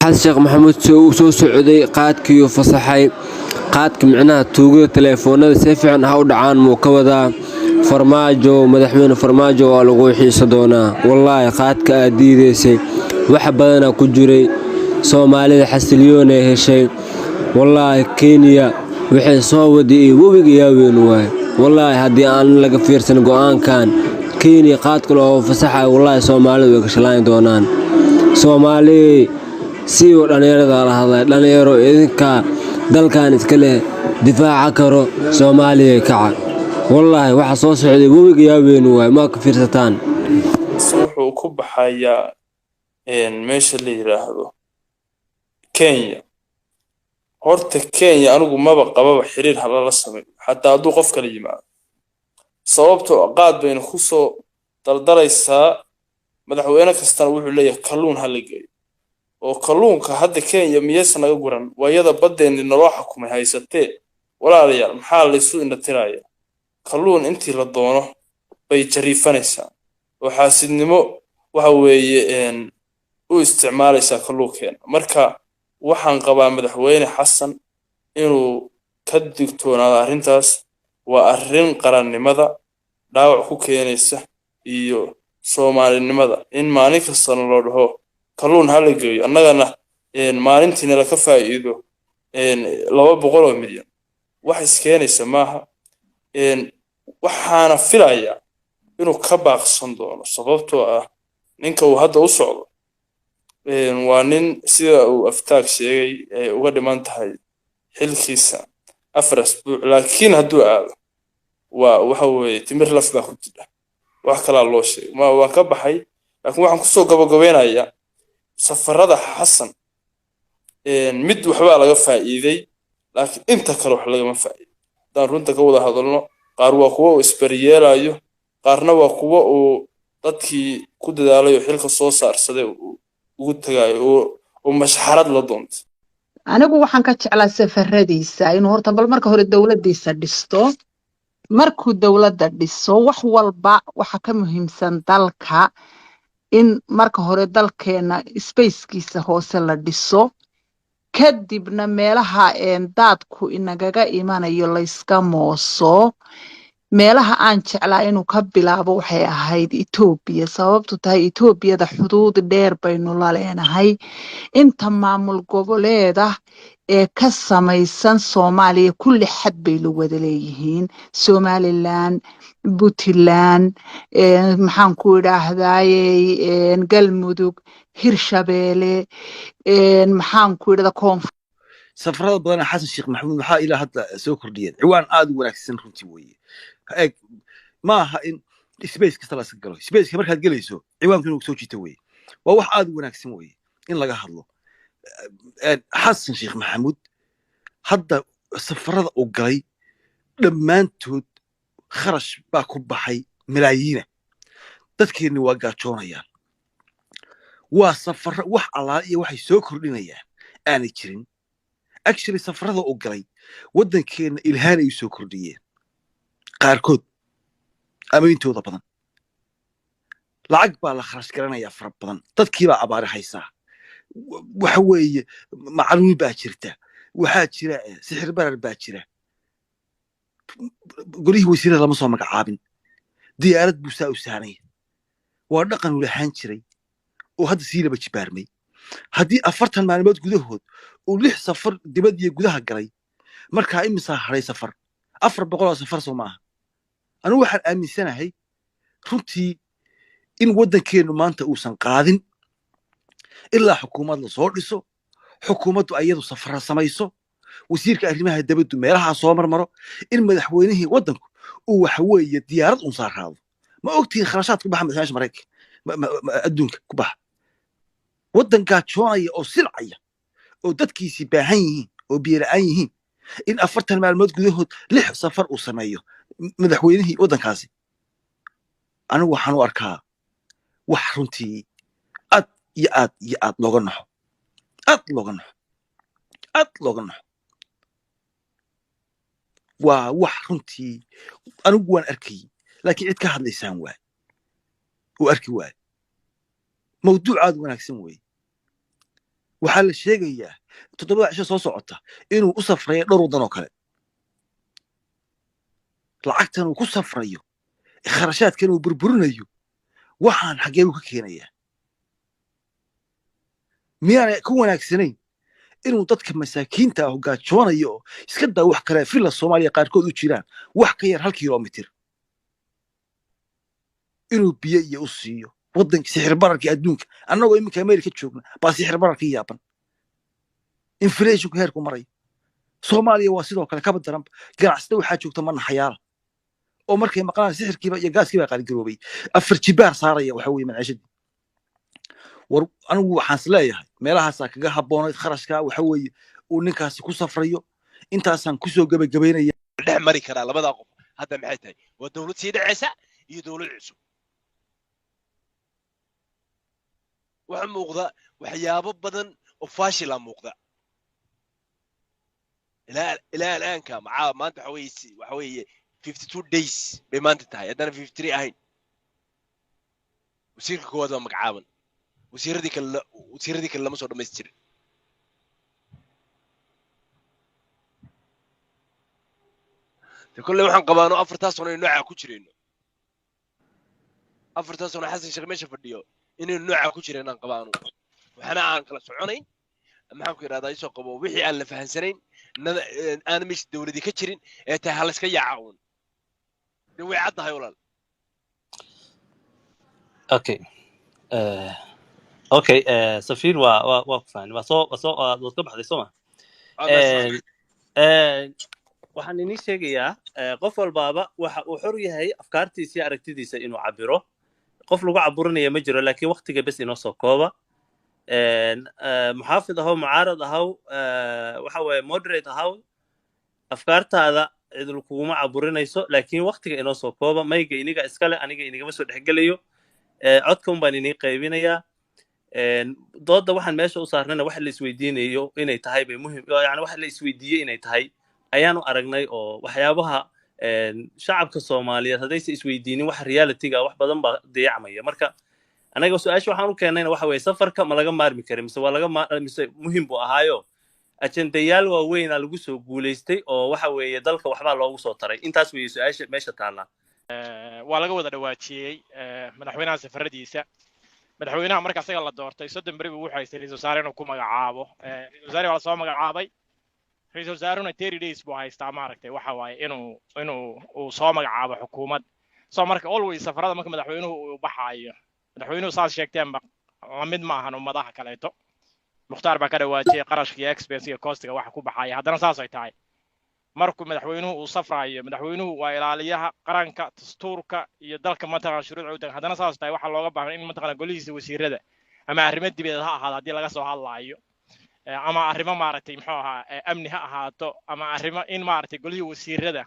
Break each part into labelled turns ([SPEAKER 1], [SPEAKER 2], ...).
[SPEAKER 1] الشيخ محمود سو سعودي قادكيو فصحي قادك معناها توجو تليفونada si fiican ha u dhacaan muu ka wadaa farmaajo madaxweyne farmaajo waa lagu xiiso doonaa wallahi qaadka aad diideysay wax badan ku jiray Soomaalida xasiliyoon ay heshay wallahi Kenya wixii soo waday wabiga yaaween waay wallahi hadii aan laga fiirsan go'aankan Kenya qaadka loo fasaxay wallahi Soomaalida way ka shalaan doonaan Soomaali si oo dhalinyarada la hadlay dhalinyaro idinka dalkan iska leh difaaca karo Soomaaliya kaca wallahi waxa soo socday wabiga yaaween waay ma ka fiirsataan
[SPEAKER 2] wuxuu ku baxayaa meesha la yiraahdo Kenya horta Kenya anigu maba qababa xiriir hal la sameeyo hatta haduu qof kale yimaado sababtoo qaad bayna ku soo daldalaysaa madaxweyne kastana wuxuu leeyahay kalluun hal geeyo oo kalluunka hadda Kenya miyaysan naga guran wayada badeena noo xukumay haysatee walaalayaal maxaa la isu indhatiraya kalluun intii la doono bay jariifanaysaa oo xaasidnimo waxa weeye u isticmaalaysaa kalluunkeena marka waxaan qabaa madaxweyne xasan inuu ka digtoonaado arrintaas waa arrin qarannimada dhaawac ku keenaysa iyo Soomaalinimada in maalin kasta loo dhaho kalluun hal geeyo annagana maalintiina la ka faa'iido 200 milyan wax iskeenaysa maaha waxaana filayaa inuu ka baaqsan doono sababtoo ah ninka uu hadda u socdo waa nin sida uu aftaag sheegay uga dhiman tahay xilkiisa afar asbuuc laakiin hadduu aado waxa weeye timir laf baa ku jira wax kala loo sheegay ma waa ka baxay laakiin waxaan ku soo gabagabeynayaa safarada xasan mid waxba laga faa'iiday laakiin inta kale wax laga ma faa'iido daan runta ka wada hadalno qaar waa kuwa isbariyeelayo qaarna waa kuwa uu dadkii ku dadaalayo xilka soo saarsaday ugu tagayo oo mashxarad la doonto
[SPEAKER 3] anigu waxaan ka jeclaa safaradiisa inuu horta bal marka hore dawladdiisa dhisto markuu dawladda dhiso wax walba waxa ka muhiimsan dalka in marka hore dalkeena spacekiisa hoose la dhiso kadibna meelaha daadku inagaga imanayo la iska mooso meelaha aan jeclaa inuu ka bilaabo waxay ahayd Ethiopia sababtu tahay Ethiopia xuduud dheer baynu la leenahay inta maamul goboleeda ee ka samaysan Soomaaliya kulli xad bay la wada leeyihiin Somaliland Puntland maxaan ku idhaahdaay Galmudug Hirshabeelle maxaan ku idhaahdaa koonfur
[SPEAKER 4] safarada badan xasan sheekh maxamuud waxa ila hadda soo kordhiyay ciwaan aad u wanaagsan runtii weeye ma aha in space kasta la iska galo space markaad galayso ciwaanku inuu soo jiito weeye waa wax aad u wanaagsan weeye in laga hadlo xasan sheekh maxamuud hadda safarada uu galay dhammaantood kharash baa ku baxay malaayiin dadkeena waa gaajoonayaan waa safar wax allaah iyo waxay soo kordhinayaan aanay jirin actually safarada uu galay wadankeena ilhaan ay soo kordhiyeen qaarkood ama intooda badan lacag baa la kharash garanayaa fara badan dadkii baa abaari haysaa waxa weeye macluumi baa jirta waxaa jira sixir barar baa jira gurihii wasiirada lama soo magacaabin diyaarad buu saa u saanay waa dhaqan u lahaan jiray oo hadda sii laba jibaarmay haddii 40 maalmood gudahood uu 6 safar dibad iyo gudaha galay markaa imisa haray safar 400 safar soo maaha anigu waxaan aaminsanahay runtii in wadankeenu maanta uusan qaadin ilaa xukuumad la soo dhiso xukuumaddu ayadu safar samayso wasiirka arrimaha dibaddu meelaha soo marmaro in madaxweynihii wadanku uu waxa weeye diyaarad u saaraado ma ogtiin kharashaad ku baxa madaxweynaha Mareykanka adduunka ku baxa wadan gaajoonaya oo silcaya oo dadkiisi baahan yihiin oo biyo la'aan yihiin in 40 maalmood gudahood 6 safar uu sameeyo madaxweynihii wadankaasi anigu waxaan u arkaa wax runtii aad looga naxo waa wax runtii anigu waan arkay laakiin cid ka hadlaysaan waay oo arki waay mawduuc aad wanaagsan weey waxaa la sheegayaa 7 cisho soo socota inuu u safrayo dhowr waddan oo kale lacagtan uu ku safrayo kharashaadkan uu burburinayo waxaan xagee uu ka keenayaa miyaana ku wanaagsanayn inuu dadka masaakiinta ah gaajoonayo oo iska daa wax kale filla Soomaaliya qaarkood u jiraan wax ka yar 1 kiiloomitir inuu biyo iyo u siiyo waddanka sixir bararka adduunka annagoo iminka Ameerika joogna baa sixir bararka yaaban inflation ku heerku maray Soomaaliya waa sidoo kale kaba daran ganacsada waxaa joogta man xayaala oo markay maqlaan sixirkiiba iyo gaaskiiba qaali garoobay afar jibaar saaraya waxa weeye maciishadii war anigu waxaan isleeyahay meelahaas kaga haboonayd kharashka waxa weeye uu ninkaasi ku safrayo intaasaan ku soo gabagabeynaya
[SPEAKER 5] dhex mari karaa labada qof hadda maxay tahay waa dawlad sii dhacaysa iyo dawlad cusub waxa muuqda waxyaabo badan oo faashil ah muuqda ilaa al'aanka maanta waxa weeye 52 days bay maanta tahay haddana 53 ahayn wasiirka koowaad waa magacaaban wasiiradii kale lama soo dhamaystirin كل واحد قبانو أفرتها صنع نوع كوشرين أفرتها صنع حسن شغمش فرديو إنه النوع كوشرين قبانو وحنا عن كلا سعونين أما هم كده هذا يسوق قبوا وحي على فهنسرين أنا مش دولتي كشرين تهلس كي يعاون دوي عضها يولال
[SPEAKER 6] اوكي اوكي سفير وقفان وصو بحدي سوما waxaan inii sheegayaa qof walbaaba waxa uu xor yahay afkaartiisa iyo aragtidiisa inuu cabiro qof lagu caburinayo ma jiro laakiin waqtiga bas inoo soo kooba muxaafid ahaw mucaarad ahaw waxa weeye moderate ahaw afkaartaada cid laguma caburinayso laakiin waqtiga inoo soo kooba mayga iniga iskale aniga inigama soo dhexgelayo codkan baan inii qaybinayaa dooda waxaan meesha u saarnana wax la isweydiinayo inay tahay bay muhiim yani wax la isweydiiyay inay tahay ayaanu aragnay oo waxyaabaha shacabka Soomaaliyeed hadayse isweydiinin wax reality-ga wax badan ba dayacmaya marka anaga su'aasha waxaan u keenayna waxa weeye safarka ma laga maarmi karin mise waa laga mise muhiim buu ahaayo ajendayaal waaweyn lagu soo guuleystay oo waxa weeye dalka waxba loogu soo taray intaas weeye su'aasha meesha taala
[SPEAKER 7] waa laga wada dhawaajiyay madaxweynaha safaradiisa madaxweynaha marka asaga la doortay 30 bari uu haystay ra'iisul wasaare inuu ku magacaabo ra'iisul wasaare waa soo magacaabay ra'iisul wasaaruna 30 days buu haystaa maaragtay waxa waaye inuu soo magacaabo xukuumad soo marka always safarada marka madaxweynuhu uu baxaayo madaxweynuhu saas sheegteen ba mid ma ahan ummadaha kaleeto muxtaar baa ka dhawaajiyay qarashka iyo expense iyo costiga waxa ku baxaya haddana saas ay tahay markuu madaxweynuhu uu safraayo madaxweynuhu waa ilaaliyaha qaranka dastuurka iyo dalka mataqaan shuruucda haddana saas tahay waxa looga baahan in mataqaan golihiisa wasiirada ama arrimo dibadeed ha ahaado haddii laga soo hadlaayo ama arrimo maaragtay muxuu ahaa amni ha ahaato ama arrimo in maaragtay golihii wasiirada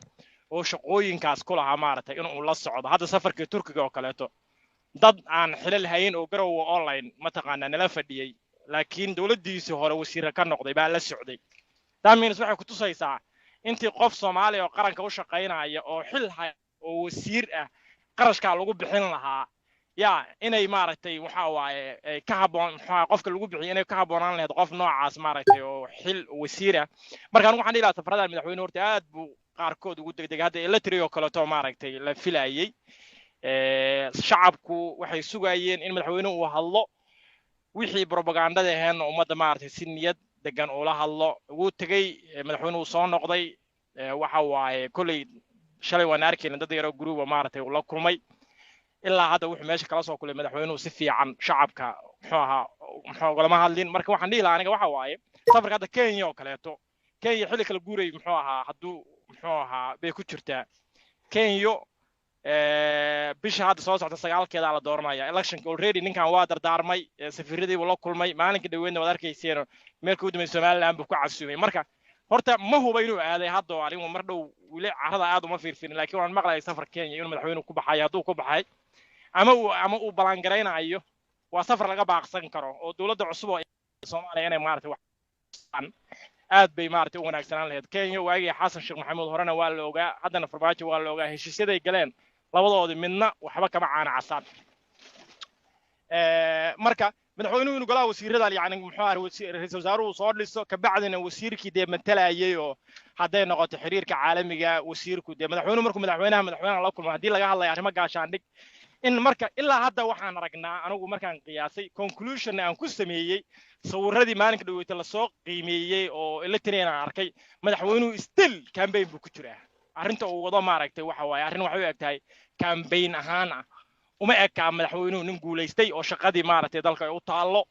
[SPEAKER 7] oo shaqooyinkaas ku lahaa maaragtay inuu la socdo hadda safarkii Turkiga oo kaleeto dad aan xilal hayn oo garow online mataqaana nala fadhiyay laakiin dawladdiisii hore wasiir ka noqday baa la socday taamiin waxay ku tusaysaa intii qof Soomaali oo qaranka u shaqeynaya oo xil hay oo wasiir ah qarashka lagu bixin lahaa ya inay maaragtay waxa waaye ka haboon qofka lagu bixiyo inay ka haboonaan lahayd qof noocaas maaragtay oo xil wasiir ah markaan waxaan ilaa safarada madaxweynuhu horta aad buu qaarkood ugu degdegay hadda electric oo kale to maaragtay la filayay shacabku waxay sugayeen in madaxweynuhu uu hadlo wixii propagandada ahayn ummadda maaragtay si niyad degan oo la hadlo ugu tagay madaxweynuhu soo noqday waxa waaye kulay shalay waan arkeen dad yar oo group maaragtay uu la kulmay ilaa hadda wuxuu meesha kala soo kulay madaxweynuhu si fiican shacabka muxuu lama hadlin marka waxaan dhihi lahaa aniga waxa waaye safarka hadda Kenya oo kaleeto Kenya xilli kala guuray muxuu ahaa bay ku jirtaa Kenya bisha hadda soo socda 9keeda la dooranaya election already ninkan waa dardaarmay safiiradii uu la kulmay maalinka dhaweydna wad arkayseen meelka u dambeeyay Soomaaliland buu ku casuumay marka horta ma huba inuu aaday hadda anigu mar dhow wili carada aad uma fiirfiin laakiin waan maqlay safar Kenya inuu madaxweynuhu ku baxay hadduu ku baxay ama uu balan gareynayo waa safar laga baaqsan karo oo dawladda cusub oo Soomaaliya inay maartay wax aad bay maartay u wanaagsanaan lahayd Kenya waagii Xasan Sheekh Maxamuud horena waa la ogaa haddana Farmaajo waa la ogaa heshiisyada ay galeen labadoodii midna waxba kama caana casaan marka madaxweynuhu inuu golaha wasiirada yani muxuu ahaa ra'iisul wasaaruhu soo dhiso kabacdina wasiirkii dee matalayay oo hadday noqoto xiriirka caalamiga wasiirku dee madaxweynuhu markuu madaxweynaha la kulmo haddii laga hadlayo arrimo gaashaandhig in marka ilaa hadda waxaan aragnaa anigu markaan qiyaasay conclusion aan ku sameeyey sawiradii maalinka dhaweeyta la soo qiimeeyey oo electric aan arkay madaxweynuhu still campaign buu ku jiraa arrinta uu wado maaragtay waxa waaye arrin waxay u egtahay campaign ahaan ah uma ekaa madaxweynuhu nin guulaystay oo shaqadii maaragtay dalka ay u taallo